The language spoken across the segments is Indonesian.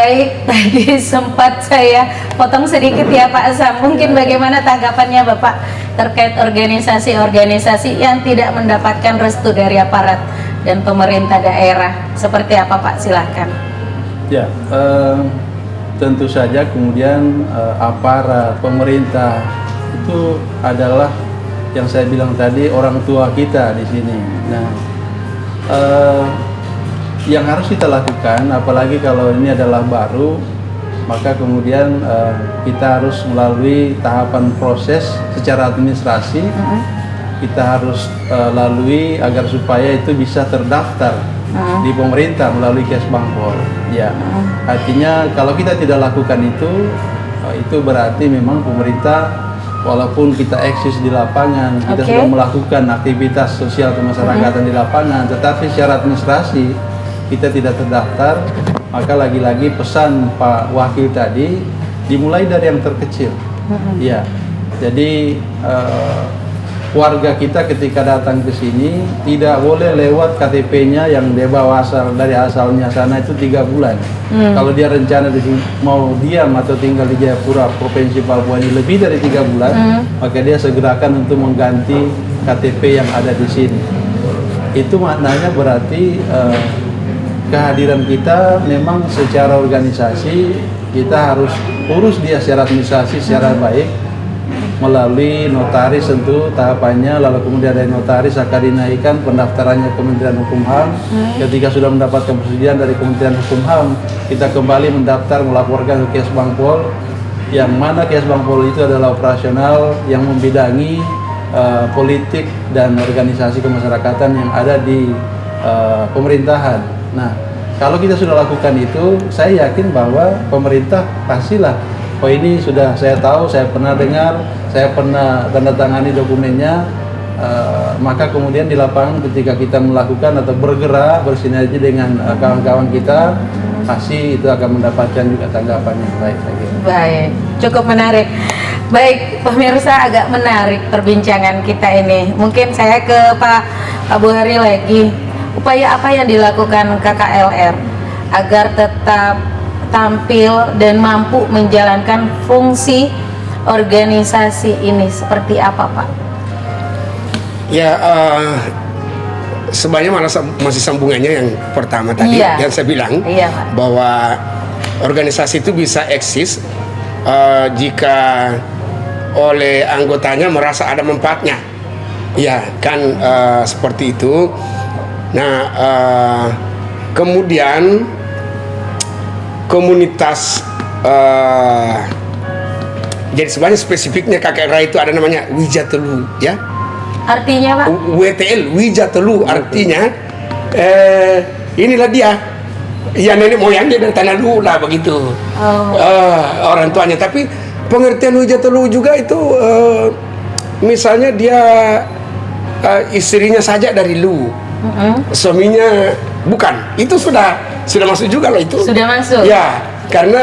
Baik, tadi sempat saya potong sedikit ya Pak Sam. Mungkin bagaimana tanggapannya Bapak terkait organisasi-organisasi yang tidak mendapatkan restu dari aparat dan pemerintah daerah. Seperti apa Pak? Silahkan. Ya, tentu saja kemudian aparat pemerintah itu adalah yang saya bilang tadi orang tua kita di sini. Nah, yang harus kita lakukan, apalagi kalau ini adalah baru, maka kemudian kita harus melalui tahapan proses secara administrasi. Kita harus lalui agar supaya itu bisa terdaftar di pemerintah melalui Kesbangpol. Ya, artinya kalau kita tidak lakukan itu berarti memang pemerintah, walaupun kita eksis di lapangan, kita sudah melakukan aktivitas sosial kemasyarakatan di lapangan, tetapi secara administrasi kita tidak terdaftar, maka lagi-lagi pesan Pak Wakil tadi dimulai dari yang terkecil. Ya, jadi warga kita ketika datang ke sini tidak boleh lewat KTP-nya yang dia bawa dari asalnya sana itu 3 bulan. Kalau dia rencana mau diam atau tinggal di Jayapura, Provinsi Papua ini lebih dari 3 bulan, maka dia segerakan untuk mengganti KTP yang ada di sini. Itu maknanya berarti kehadiran kita memang secara organisasi kita harus urus dia secara administrasi secara baik melalui notaris tentu tahapannya, lalu kemudian dari notaris akan dinaikkan pendaftarannya Kementerian Hukum HAM. Ketika sudah mendapatkan persetujuan dari Kementerian Hukum HAM, kita kembali mendaftar melaporkan ke Kesbangpol, yang mana Kesbangpol itu adalah operasional yang membidangi politik dan organisasi kemasyarakatan yang ada di pemerintahan. Nah, kalau kita sudah lakukan itu, saya yakin bahwa pemerintah pastilah, oh ini sudah saya tahu, saya pernah dengar, saya pernah tanda tangani dokumennya, maka kemudian di lapangan ketika kita melakukan atau bergerak bersinergi dengan kawan-kawan kita, pasti itu akan mendapatkan juga tanggapan yang baik. Baik, cukup menarik. Baik, pemirsa, agak menarik perbincangan kita ini. Mungkin saya ke Pak Abu Hari lagi. Upaya apa yang dilakukan KKLR agar tetap tampil dan mampu menjalankan fungsi organisasi ini, seperti apa Pak? Ya, sebenarnya malah masih sambungannya yang pertama tadi yang saya bilang, bahwa organisasi itu bisa eksis jika oleh anggotanya merasa ada manfaatnya. Ya kan, seperti itu. Nah, kemudian komunitas, jadi sebenarnya spesifiknya KKR itu ada namanya Wijatelu, ya. Artinya Pak? WTL, Wijatelu, artinya inilah dia, ya nenek moyangnya dari tanah Lu lah begitu. Orang tuanya. Tapi pengertian Wijatelu juga itu, misalnya dia istrinya saja dari Lu. Suaminya bukan, itu sudah masuk juga loh itu. Sudah masuk. Ya, karena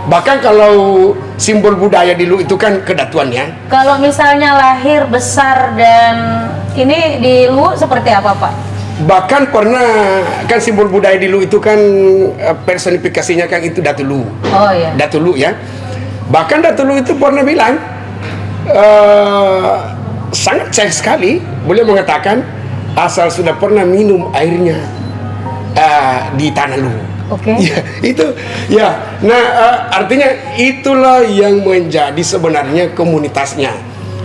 bahkan kalau simbol budaya di Lu itu kan kedatuannya. Kalau misalnya lahir besar dan ini di Lu seperti apa Pak? Bahkan pernah kan simbol budaya di Lu itu kan personifikasinya kan itu Datu Lu. Oh iya. Datu Lu ya. Bahkan Datu Lu itu pernah bilang sangat sayang sekali, beliau mengatakan asal sudah pernah minum airnya di tanah Lu. Ya, itu ya. Nah, artinya itulah yang menjadi sebenarnya komunitasnya.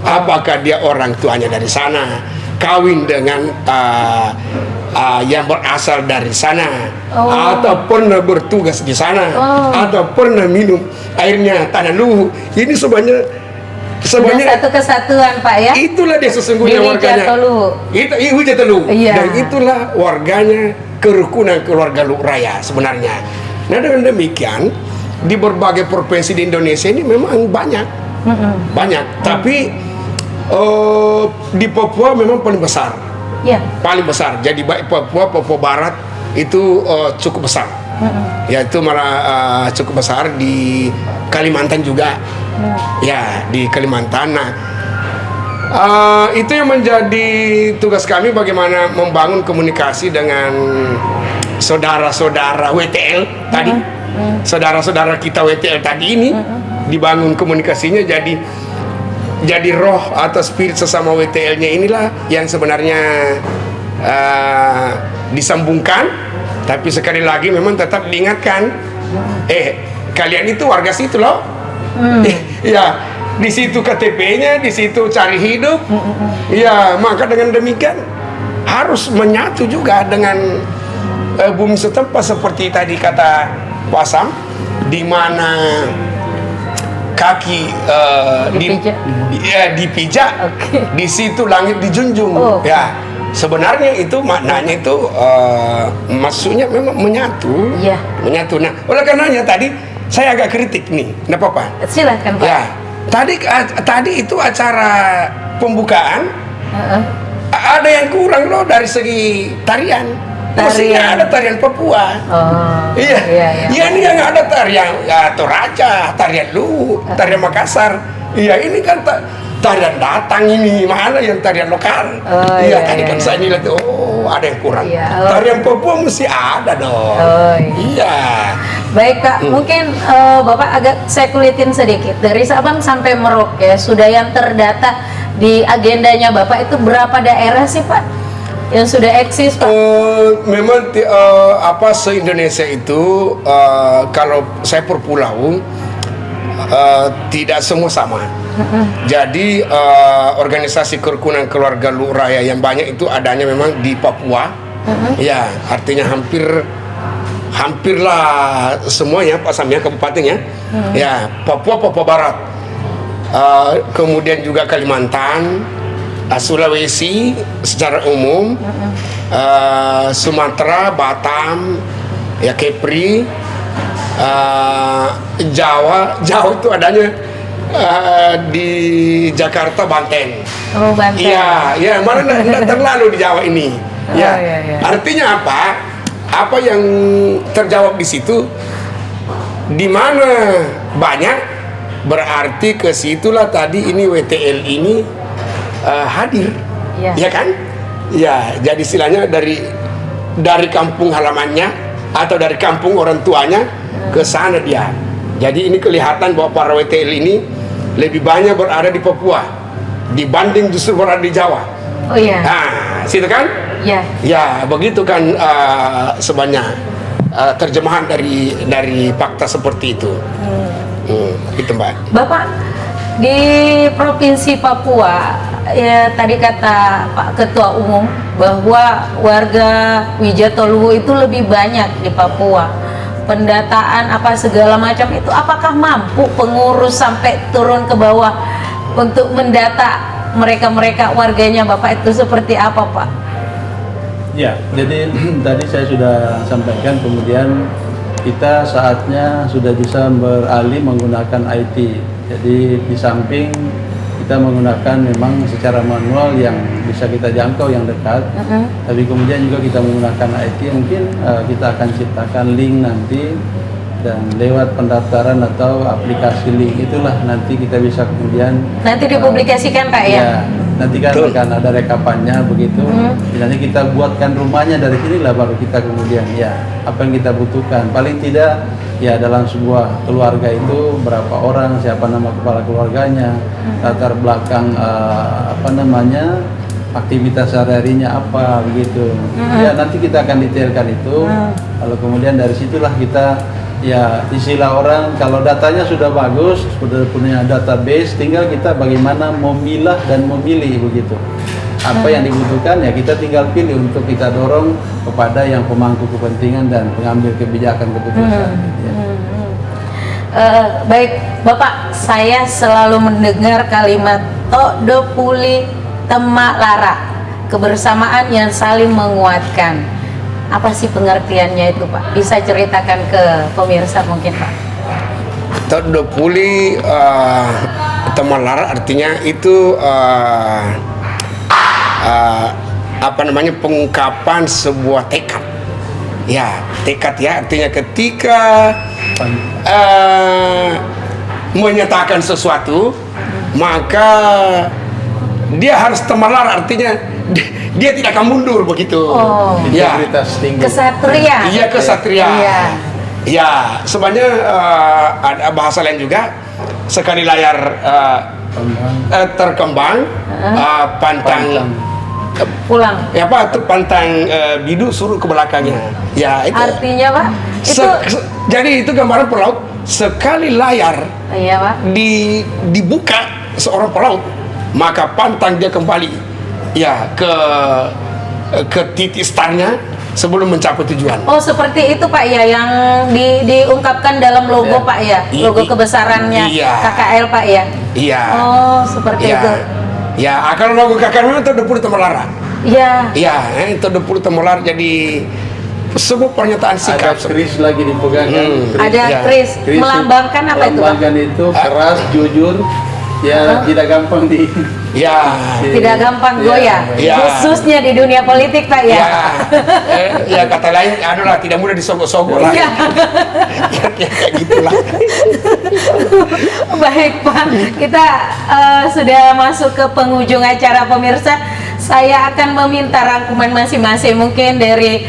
Apakah dia orang tuanya dari sana, kawin dengan yang berasal dari sana, atau pernah bertugas di sana, atau pernah minum airnya tanah Lu. Ini sebenarnya satu kesatuan Pak ya. Itulah dia sesungguhnya warganya. Itu Wijatelu. Dan itulah warganya, kerukunan keluarga Lu Raya sebenarnya. Nah, dengan demikian di berbagai provinsi di Indonesia ini memang banyak. Tapi di Papua memang paling besar. Paling besar. Jadi baik Papua Barat itu cukup besar. Yaitu malah cukup besar di Kalimantan juga. Ya, di Kalimantan. Nah, itu yang menjadi tugas kami, bagaimana membangun komunikasi dengan saudara-saudara WTL tadi, saudara-saudara kita WTL tadi ini dibangun komunikasinya, jadi roh atau spirit sesama WTL-nya inilah yang sebenarnya disambungkan. Tapi sekali lagi memang tetap diingatkan, kalian itu warga situ loh. Ya, di situ KTP-nya, di situ cari hidup. Ya, maka dengan demikian harus menyatu juga dengan bumi setempat seperti tadi kata Pak Sam, di mana kaki dipijak, di situ langit dijunjung. Ya, sebenarnya itu maknanya itu maksudnya memang menyatu. Menyatu. Nah, oleh karenanya tadi saya agak kritik nih, nggak apa-apa. Silakan Pak. Ya, tadi itu acara pembukaan. Ada yang kurang loh dari segi tarian. Mestinya ada tarian Papua. Iya. Ini yang ada tarian Toraja, tarian Luhut, tarian Makassar. Iya, ini kan tarian datang ini, mana yang tarian lokal. Tadi kan saya nilai ada yang kurang. Tarian Papua mesti ada dong. Iya. Baik Kak, mungkin Bapak agak saya kulitin sedikit. Dari Sabang sampai Merauke, sudah yang terdata di agendanya Bapak itu berapa daerah sih Pak yang sudah eksis Pak? Memang se-Indonesia itu kalau saya per pulau tidak semua sama. Jadi organisasi kerukunan keluarga Luhut Raya yang banyak itu adanya memang di Papua. Ya, artinya hampirlah semuanya Pak Sam ya, kabupatennya. Ya, Papua Barat. Kemudian juga Kalimantan, Sulawesi secara umum, Sumatera, Batam, ya Kepri, Jawa itu adanya di Jakarta, Banten. Banten. Iya, mana tidak terlalu di Jawa ini. Artinya apa? Apa yang terjawab di situ? Di mana banyak, berarti ke situlah tadi ini WTL ini hadir, ya kan? Ya, jadi istilahnya dari kampung halamannya atau dari kampung orang tuanya ke sana dia. Jadi ini kelihatan bahwa para WTL ini lebih banyak berada di Papua dibanding justru berada di Jawa. Nah, situ kan? Ya, begitu kan sebanyak terjemahan dari fakta seperti itu. Itu Mbak. Bapak di Provinsi Papua, ya tadi kata Pak Ketua Umum bahwa warga Wijatoluwu itu lebih banyak di Papua. Pendataan apa segala macam itu, apakah mampu pengurus sampai turun ke bawah untuk mendata mereka warganya Bapak itu seperti apa Pak? Ya, jadi tadi saya sudah sampaikan, kemudian kita saatnya sudah bisa beralih menggunakan IT. Jadi di samping kita menggunakan memang secara manual yang bisa kita jangkau yang dekat, tapi kemudian juga kita menggunakan IT. Mungkin kita akan ciptakan link nanti, dan lewat pendaftaran atau aplikasi link itulah nanti kita bisa kemudian nanti dipublikasikan Pak ya? Nanti kan akan ada rekapannya begitu. Nanti kita buatkan rumahnya dari sinilah, baru kita kemudian apa yang kita butuhkan. Paling tidak ya dalam sebuah keluarga itu berapa orang, siapa nama kepala keluarganya, latar belakang aktivitas sehari-harinya apa begitu. Ya nanti kita akan detailkan itu. Lalu kemudian dari situlah kita istilah orang, kalau datanya sudah bagus, sudah punya database, tinggal kita bagaimana memilah dan memilih begitu. Apa yang dibutuhkan ya kita tinggal pilih untuk kita dorong kepada yang pemangku kepentingan dan pengambil kebijakan keputusan. Baik Bapak, saya selalu mendengar kalimat Tokdo Puli Temak Lara, kebersamaan yang saling menguatkan. Apa sih pengertiannya itu Pak? Bisa ceritakan ke pemirsa mungkin Pak? Tokdo Puli Temak Lara artinya itu pengungkapan sebuah tekad. Ya, tekad ya, artinya ketika menyatakan sesuatu, maka dia harus temalar, artinya dia tidak akan mundur begitu. Integritas tinggi. Kesatria. Iya, kesatria. Ya, sebenarnya ada bahasa lain juga. Sekali layar terkembang, pantang pulang. ya apa itu pantang bidu suruh ke belakangnya. Ya itu. Artinya Pak, itu jadi itu gambaran pelaut. Sekali layar iya Pak. dibuka seorang pelaut, maka pantang dia kembali ya ke titik startnya sebelum mencapai tujuan. Oh seperti itu Pak ya, yang diungkapkan dalam logo Pak ya, logo kebesarannya KKL Pak ya. Iya. Oh seperti itu. Ya, kalau logo KKL memang itu 20 temolar. Iya. Iya, itu 20 temolar jadi sebuah pernyataan sikap. Ada kris lagi dipegang. Ada kris. Melambangkan apa itu Pak? Melambangkan itu keras, jujur, ya tidak gampang Ya. Tidak gampang goyah, khususnya di dunia politik Pak ya. Ya kata lain, aduh lah tidak mudah disogok-sogok lah. Ya, kayak gitulah. Baik Pak, kita sudah masuk ke penghujung acara pemirsa. Saya akan meminta rangkuman masing-masing mungkin dari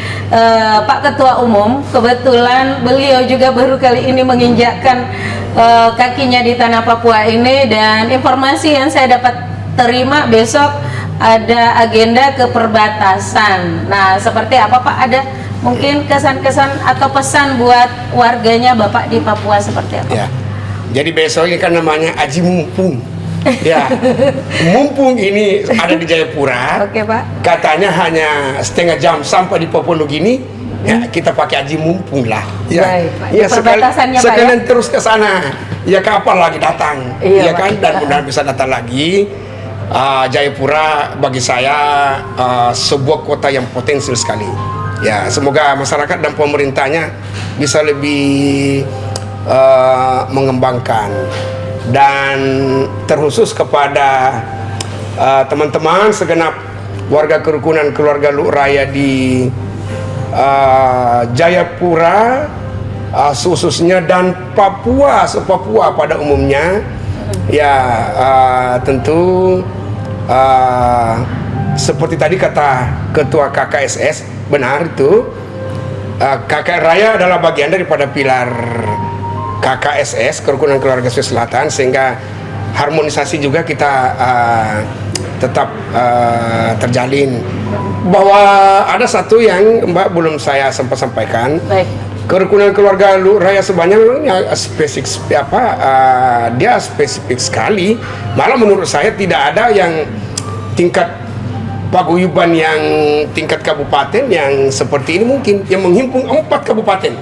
Pak Ketua Umum. Kebetulan beliau juga baru kali ini menginjakkan kakinya di tanah Papua ini, dan informasi yang saya dapat terima besok ada agenda ke perbatasan. Nah, seperti apa Pak? Ada mungkin kesan-kesan atau pesan buat warganya Bapak di Papua seperti apa? Ya. Jadi besok ini kan namanya Aji Mumpung. Ya. Mumpung ini ada di Jayapura. Oke, Pak. Katanya hanya setengah jam sampai di Papua Nugini. Ya, kita pakai Aji Mumpung lah. Ya. Baik, Pak. Ya, Perbatasannya Pak ya. sekalian terus ke sana. Ya kapan lagi datang? Iya, ya kan, dan mudah-mudahan bisa datang lagi. Jayapura bagi saya sebuah kota yang potensial sekali. Ya, semoga masyarakat dan pemerintahnya bisa lebih mengembangkan, dan terkhusus kepada teman-teman segenap warga kerukunan keluarga Luhur Raya di Jayapura khususnya, dan Papua se-Papua pada umumnya. Ya, tentu seperti tadi kata Ketua KKSS, benar itu. KKR Raya adalah bagian daripada pilar KKSS, Kerukunan Keluarga Sulawesi Selatan, sehingga harmonisasi juga kita tetap terjalin. Bahwa ada satu yang Mbak belum saya sempat sampaikan. Baik. Kerukunan keluarga Luhur Raya sebenarnya spesifik dia spesifik sekali. Malah menurut saya tidak ada yang tingkat paguyuban yang tingkat kabupaten yang seperti ini, mungkin yang menghimpun 4 kabupaten.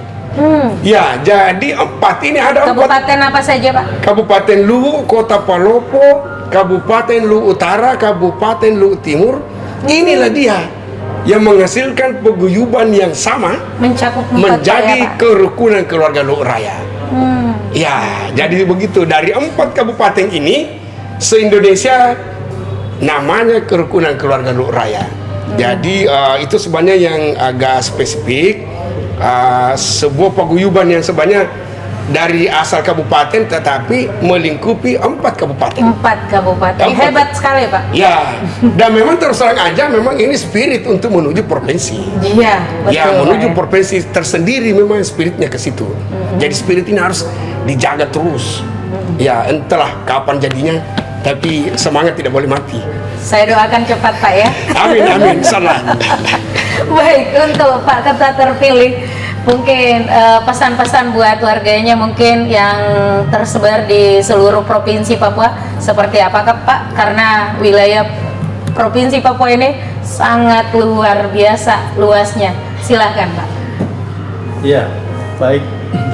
Ya, jadi 4 ini ada 4 kabupaten apa saja Pak? Kabupaten Luwu, Kota Palopo, Kabupaten Luwu Utara, Kabupaten Luwu Timur. Inilah dia yang menghasilkan paguyuban yang sama, mencakup 4 menjadi Pak. kerukunan keluarga Luhur Raya. Ya, jadi begitu, dari 4 kabupaten ini se-Indonesia namanya kerukunan keluarga Luhur Raya. Jadi itu sebenarnya yang agak spesifik, sebuah paguyuban yang sebenarnya dari asal kabupaten tetapi melingkupi 4 kabupaten. 4 kabupaten. Hebat sekali Pak. Ya, dan memang terus terang aja memang ini spirit untuk menuju provinsi. Iya, betul. Ya, menuju provinsi tersendiri memang spiritnya ke situ. Jadi spirit ini harus dijaga terus. Ya, entahlah kapan jadinya, tapi semangat tidak boleh mati. Saya doakan cepat Pak ya. Amin, amin, salah. Baik, untuk Pak Ketua terpilih, mungkin pesan-pesan buat warganya mungkin yang tersebar di seluruh provinsi Papua seperti apakah Pak? Karena wilayah provinsi Papua ini sangat luar biasa luasnya. Silahkan Pak. Iya, baik.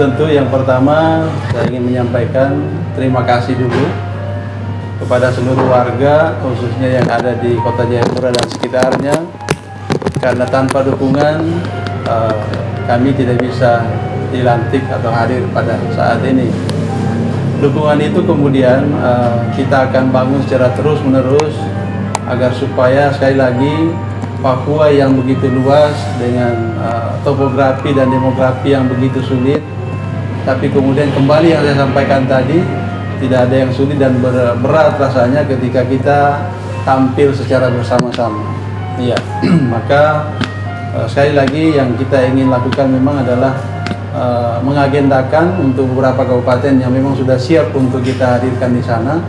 Tentu yang pertama saya ingin menyampaikan terima kasih dulu kepada seluruh warga, khususnya yang ada di Kota Jayapura dan sekitarnya, karena tanpa dukungan kami tidak bisa dilantik atau hadir pada saat ini. Dukungan itu kemudian kita akan bangun secara terus-menerus agar supaya sekali lagi Papua yang begitu luas dengan topografi dan demografi yang begitu sulit, tapi kemudian kembali yang saya sampaikan tadi, tidak ada yang sulit dan berat rasanya ketika kita tampil secara bersama-sama. Iya, maka sekali lagi yang kita ingin lakukan memang adalah mengagendakan untuk beberapa kabupaten yang memang sudah siap untuk kita hadirkan di sana.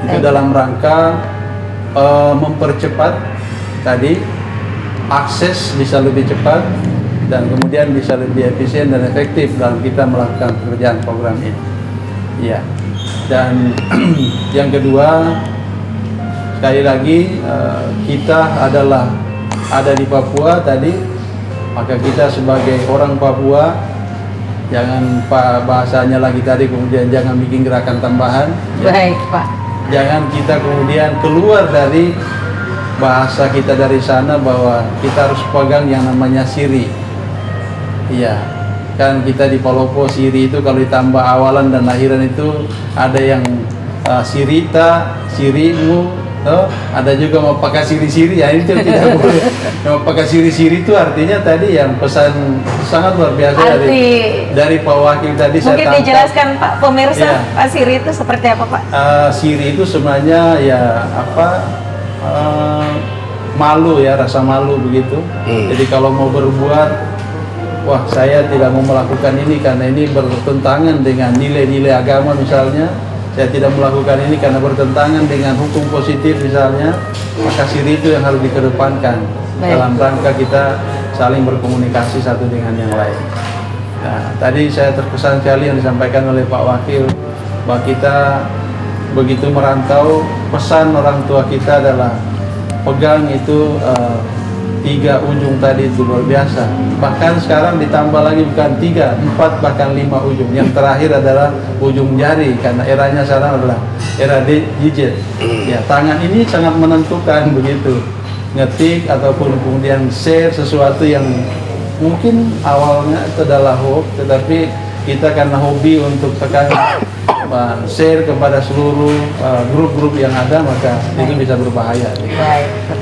Itu dalam rangka mempercepat tadi akses bisa lebih cepat dan kemudian bisa lebih efisien dan efektif dalam kita melakukan pekerjaan program ini. Ya. Dan yang kedua, sekali lagi kita adalah ada di Papua tadi, maka kita sebagai orang Papua jangan bahasanya lagi tadi kemudian jangan bikin gerakan tambahan. Baik, Pak. Jangan kita kemudian keluar dari bahasa kita dari sana bahwa kita harus pegang yang namanya siri. Iya, kan kita di Palopo siri itu kalau ditambah awalan dan akhiran itu ada yang sirita, sirimu, ada juga mau pakai siri-siri, ya itu tidak boleh. Mau pakai siri-siri itu artinya tadi yang pesan sangat luar biasa dari Pak Wakil tadi. Mungkin saya dijelaskan Pak pemirsa, ya. Pak siri itu seperti apa Pak? Siri itu sebenarnya ya malu ya, rasa malu begitu. Jadi kalau mau berbuat, wah saya tidak mau melakukan ini karena ini bertentangan dengan nilai-nilai agama misalnya, saya tidak melakukan ini karena bertentangan dengan hukum positif misalnya, maka siri itu yang harus dikedepankan. Baik. Dalam rangka kita saling berkomunikasi satu dengan yang lain. Nah, tadi saya terkesan sekali yang disampaikan oleh Pak Wakil bahwa kita begitu merantau, pesan orang tua kita adalah pegang itu 3 ujung tadi itu luar biasa. Bahkan sekarang ditambah lagi bukan 3, 4 bahkan 5 ujung. Yang terakhir adalah ujung jari karena eranya sekarang adalah era digital. Ya, tangan ini sangat menentukan begitu. Ngetik ataupun kemudian share sesuatu yang mungkin awalnya itu adalah hoax, tetapi kita karena hobi untuk tekan share kepada seluruh grup-grup yang ada, maka itu bisa berbahaya.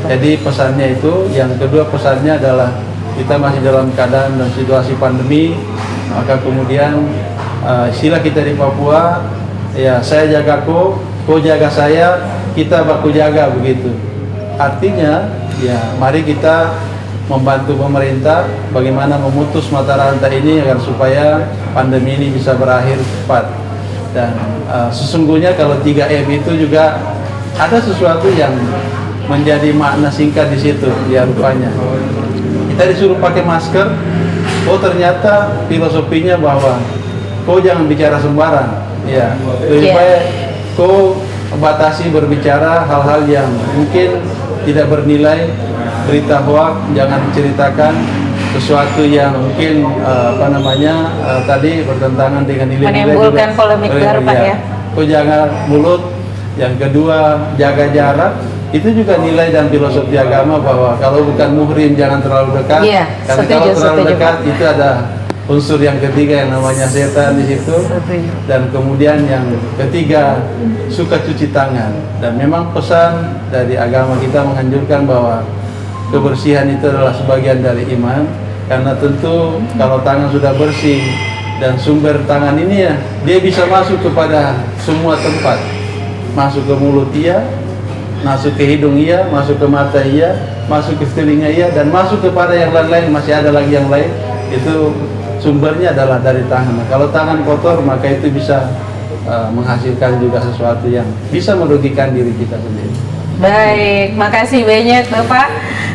Jadi pesannya itu, yang kedua pesannya adalah kita masih dalam keadaan dan situasi pandemi, maka kemudian istilah kita di Papua, ya saya jaga kau jaga saya, kita baku jaga begitu. Artinya, ya mari kita membantu pemerintah bagaimana memutus mata rantai ini agar supaya pandemi ini bisa berakhir cepat. Dan sesungguhnya kalau 3M itu juga ada sesuatu yang menjadi makna singkat di situ, ya rupanya. Kita disuruh pakai masker, ternyata filosofinya bahwa kau jangan bicara sembarang, ya. Lebih baik kau batasi berbicara hal-hal yang mungkin tidak bernilai, berita hoax jangan diceritakan, sesuatu yang mungkin tadi bertentangan dengan nilai-nilai, menimbulkan polemik baru Pak ya. Kau jaga mulut. Yang kedua jaga jarak, itu juga nilai dan filosofi agama bahwa kalau bukan muhrim jangan terlalu dekat. Iya, karena kalau terlalu dekat itu ada unsur yang ketiga yang namanya setan di situ. Dan kemudian yang ketiga suka cuci tangan. Dan memang pesan dari agama kita menganjurkan bahwa kebersihan itu adalah sebagian dari iman, karena tentu kalau tangan sudah bersih dan sumber tangan ini ya, dia bisa masuk kepada semua tempat, masuk ke mulut iya, masuk ke hidung iya, masuk ke mata iya, masuk ke telinga iya, dan masuk kepada yang lain-lain, masih ada lagi yang lain, itu sumbernya adalah dari tangan. Nah, kalau tangan kotor maka itu bisa menghasilkan juga sesuatu yang bisa merugikan diri kita sendiri. Baik, makasih banyak Bapak.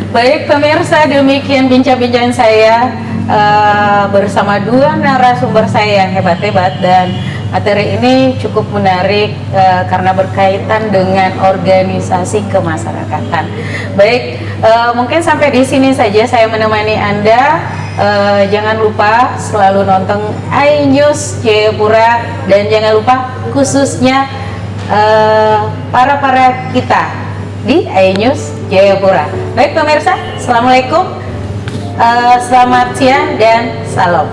Baik pemirsa, demikian bincang-bincang saya bersama 2 narasumber saya yang hebat-hebat, dan materi ini cukup menarik karena berkaitan dengan organisasi kemasyarakatan. Baik, mungkin sampai di sini saja saya menemani Anda. Jangan lupa selalu nonton iNews Jayapura, dan jangan lupa khususnya para kita di iNews Jayapura. Baik pemirsa, assalamualaikum, selamat siang dan salam.